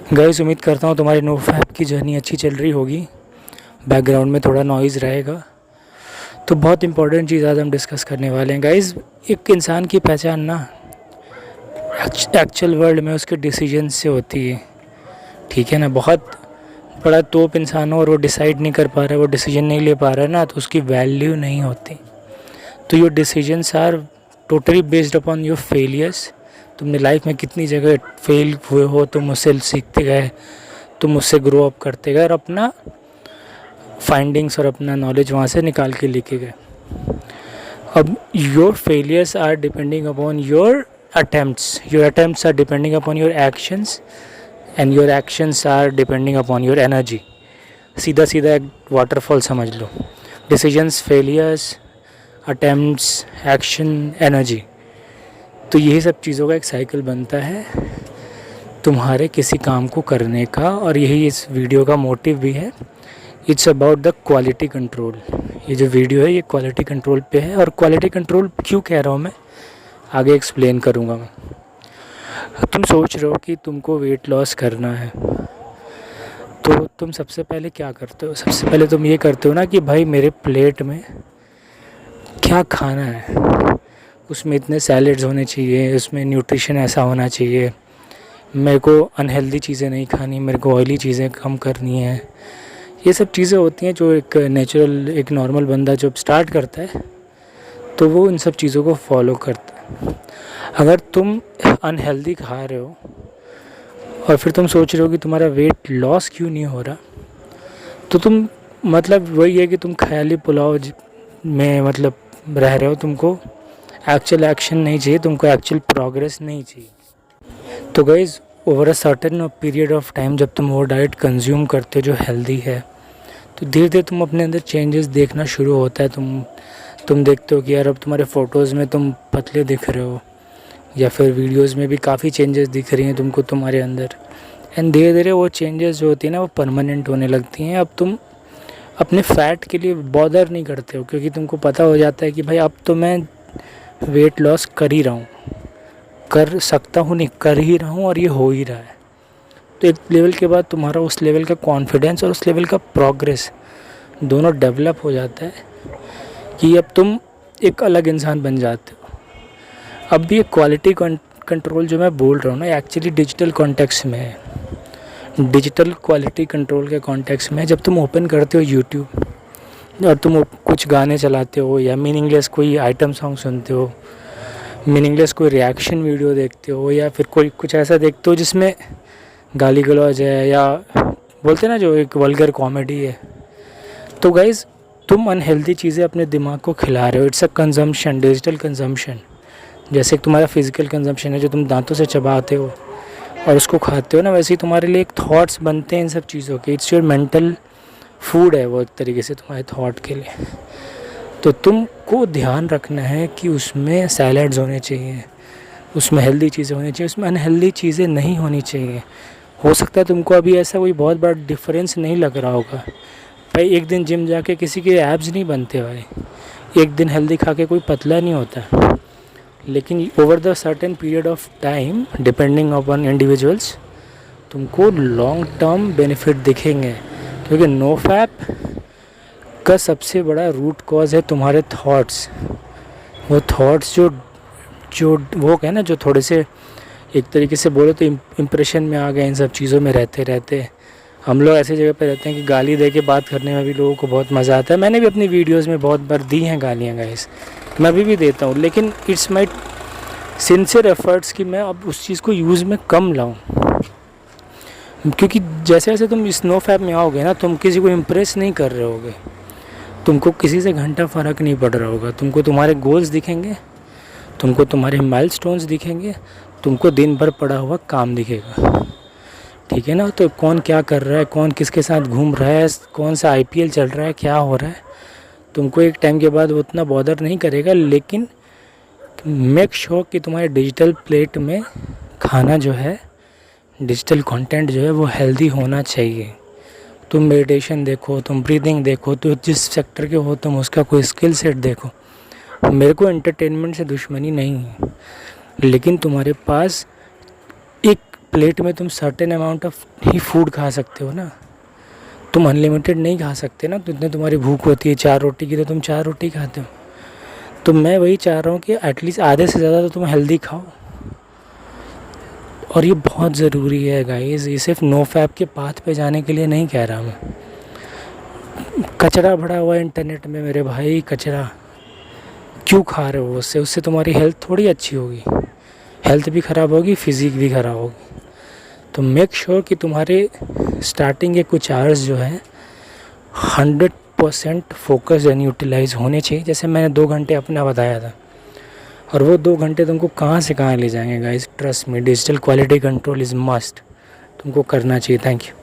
Guys, उम्मीद करता हूँ तुम्हारी नो फैप की जर्नी अच्छी चल रही होगी। बैकग्राउंड में थोड़ा नॉइज़ रहेगा। तो बहुत इंपॉर्टेंट चीज़ आज हम डिस्कस करने वाले हैं गाइस। एक इंसान की पहचान ना एक्चुअल वर्ल्ड में उसके डिसीजन से होती है। ठीक है ना। बहुत बड़ा तोप इंसान हो और वो डिसाइड नहीं कर पा रहा है, वो डिसीजन नहीं ले पा रहा है ना, तो उसकी वैल्यू नहीं होती। तो your decisions are totally based upon your failures. तुमने लाइफ में कितनी जगह फेल हुए हो, तुम उससे सीखते गए, तुम उससे ग्रो अप करते गए और अपना फाइंडिंग्स और अपना नॉलेज वहाँ से निकाल के लेके गए। अब your failures are depending upon your attempts are depending upon your actions and your actions are depending upon your energy. सीधा सीधा एक वाटरफॉल समझ लो। Decisions, failures, attempts, action, energy. तो यही सब चीज़ों का एक साइकिल बनता है तुम्हारे किसी काम को करने का, और यही इस वीडियो का मोटिव भी है। It's about the quality control. ये जो वीडियो है ये क्वालिटी कंट्रोल पे है, और क्वालिटी कंट्रोल क्यों कह रहा हूँ मैं आगे एक्सप्लेन करूँगा मैं। तुम सोच रहे हो कि तुमको वेट लॉस करना है, तो तुम सबसे पहले क्या करते हो? सबसे पहले तुम ये करते हो ना कि भाई मेरे प्लेट में क्या खाना है, उसमें इतने सैलेड्स होने चाहिए, उसमें न्यूट्रिशन ऐसा होना चाहिए, मेरे को अनहेल्दी चीज़ें नहीं खानी, मेरे को ऑयली चीज़ें कम करनी है। ये सब चीज़ें होती हैं जो एक नेचुरल, एक नॉर्मल बंदा जब स्टार्ट करता है तो वो इन सब चीज़ों को फॉलो करता है। अगर तुम अनहेल्दी खा रहे हो और फिर तुम सोच रहे हो कि तुम्हारा वेट लॉस क्यों नहीं हो रहा, तो तुम मतलब वही है कि तुम ख्याली पुलाव में मतलब रह रहे हो। तुमको एक्चुअल एक्शन नहीं चाहिए, तुमको एक्चुअल प्रोग्रेस नहीं चाहिए। तो guys, over a certain period of time जब तुम वो डाइट कंज्यूम करते हो जो हेल्दी है, तो धीरे धीरे तुम अपने अंदर चेंजेस देखना शुरू होता है। तुम देखते हो कि यार अब तुम्हारे फ़ोटोज़ में तुम पतले दिख रहे हो, या फिर वीडियोज़ में भी काफ़ी चेंजेस दिख रही हैं तुमको तुम्हारे अंदर। एंड धीरे धीरे वो चेंजेस जो होती हैं ना वो परमानेंट होने लगती हैं। अब तुम अपने फ़ैट के लिए बॉदर नहीं करते हो, क्योंकि तुमको पता हो जाता है कि भाई अब तो मैं वेट लॉस कर ही रहा हूँ, कर सकता हूँ, नहीं कर ही रहा हूँ, और ये हो ही रहा है। तो एक लेवल के बाद तुम्हारा उस लेवल का कॉन्फिडेंस और उस लेवल का प्रोग्रेस दोनों डेवलप हो जाता है कि अब तुम एक अलग इंसान बन जाते हो। अब भी एक क्वालिटी कंट्रोल जो मैं बोल रहा हूँ ना, एक्चुअली डिजिटल कॉन्टेक्स्ट में है। डिजिटल क्वालिटी कंट्रोल के कॉन्टेक्स्ट में जब तुम ओपन करते हो यूट्यूब और तुम कुछ गाने चलाते हो, या मीनिंगलेस कोई आइटम सॉन्ग सुनते हो, मीनिंगलेस कोई रिएक्शन वीडियो देखते हो, या फिर कोई कुछ ऐसा देखते हो जिसमें गाली गलौज है, या बोलते ना जो एक वल्गर कॉमेडी है, तो गाइज़ तुम अनहेल्दी चीज़ें अपने दिमाग को खिला रहे हो। It's a consumption, digital consumption. जैसे कि तुम्हारा फिजिकल कंजम्पशन है जो तुम दांतों से चबाते हो और उसको खाते हो ना, वैसे ही तुम्हारे लिए एक थॉट्स बनते हैं इन सब चीज़ों के। इट्स योर मेंटल फूड है वो एक तरीके से तुम्हारे थॉट के लिए। तो तुमको ध्यान रखना है कि उसमें सैलड्स होने चाहिए, उसमें हेल्दी चीज़ें होनी चाहिए, उसमें अनहेल्दी चीज़ें नहीं होनी चाहिए। हो सकता है तुमको अभी ऐसा कोई बहुत बड़ा डिफरेंस नहीं लग रहा होगा भाई। एक दिन जिम जाके किसी के एब्स नहीं बनते भाई, एक दिन हेल्दी खा के कोई पतला नहीं होता। लेकिन over the certain period of time depending upon individuals तुमको लॉन्ग टर्म बेनिफिट दिखेंगे, क्योंकि नो फैप का सबसे बड़ा रूट कॉज है तुम्हारे थॉट्स। वो थॉट्स जो वो है ना, जो थोड़े से एक तरीके से बोलो तो इम्प्रेशन में आ गए इन सब चीज़ों में रहते रहते। हम लोग ऐसी जगह पे रहते हैं कि गाली दे के बात करने में भी लोगों को बहुत मज़ा आता है। मैंने भी अपनी वीडियोस में बहुत बार दी हैं गालियाँ गाइस, मैं अभी भी देता हूँ, लेकिन इट्स माई सिंसियर एफर्ट्स कि मैं अब उस चीज़ को यूज़ में कम लाऊं। क्योंकि जैसे जैसे तुम इस नो फैप में आओगे ना, तुम किसी को इम्प्रेस नहीं कर रहे होगे, तुमको किसी से घंटा फ़र्क नहीं पड़ रहा होगा। तुमको तुम्हारे गोल्स दिखेंगे, तुमको तुम्हारे माइलस्टोन्स दिखेंगे, तुमको दिन भर पड़ा हुआ काम दिखेगा। ठीक है ना। तो कौन क्या कर रहा है, कौन किसके साथ घूम रहा है, कौन सा IPL चल रहा है, क्या हो रहा है, तुमको एक टाइम के बाद उतना बॉदर नहीं करेगा। लेकिन मेक श्योर कि तुम्हारे डिजिटल प्लेट में खाना जो है, डिजिटल कंटेंट जो है वो हेल्दी होना चाहिए। तुम मेडिटेशन देखो, तुम ब्रीदिंग देखो, तो जिस सेक्टर के हो तुम उसका कोई स्किल सेट देखो। मेरे को एंटरटेनमेंट से दुश्मनी नहीं है, लेकिन तुम्हारे पास एक प्लेट में तुम certain amount of he food खा सकते हो ना, तुम अनलिमिटेड नहीं खा सकते ना। जितने तुम्हारी भूख होती है 4 रोटी की तो तुम 4 रोटी खाते हो। तो मैं वही चाह रहा हूँ कि एटलीस्ट आधे से ज़्यादा तो तुम हेल्दी खाओ। और ये बहुत ज़रूरी है गाइस, ये सिर्फ नो फैप के पाथ पे जाने के लिए नहीं कह रहा मैं। कचरा भरा हुआ इंटरनेट में मेरे भाई, कचरा क्यों खा रहे हो उससे? उससे तुम्हारी हेल्थ थोड़ी अच्छी होगी, हेल्थ भी ख़राब होगी, फिज़िक भी ख़राब होगी। तो मेक श्योर कि तुम्हारे स्टार्टिंग के कुछ आवर्स जो है 100% फोकस एंड यूटिलाइज होने चाहिए। जैसे मैंने 2 घंटे अपना बताया था, और वो 2 घंटे तुमको कहाँ से कहाँ ले जाएंगे guys. Trust me, digital quality control is must, तुमको करना चाहिए। Thank you.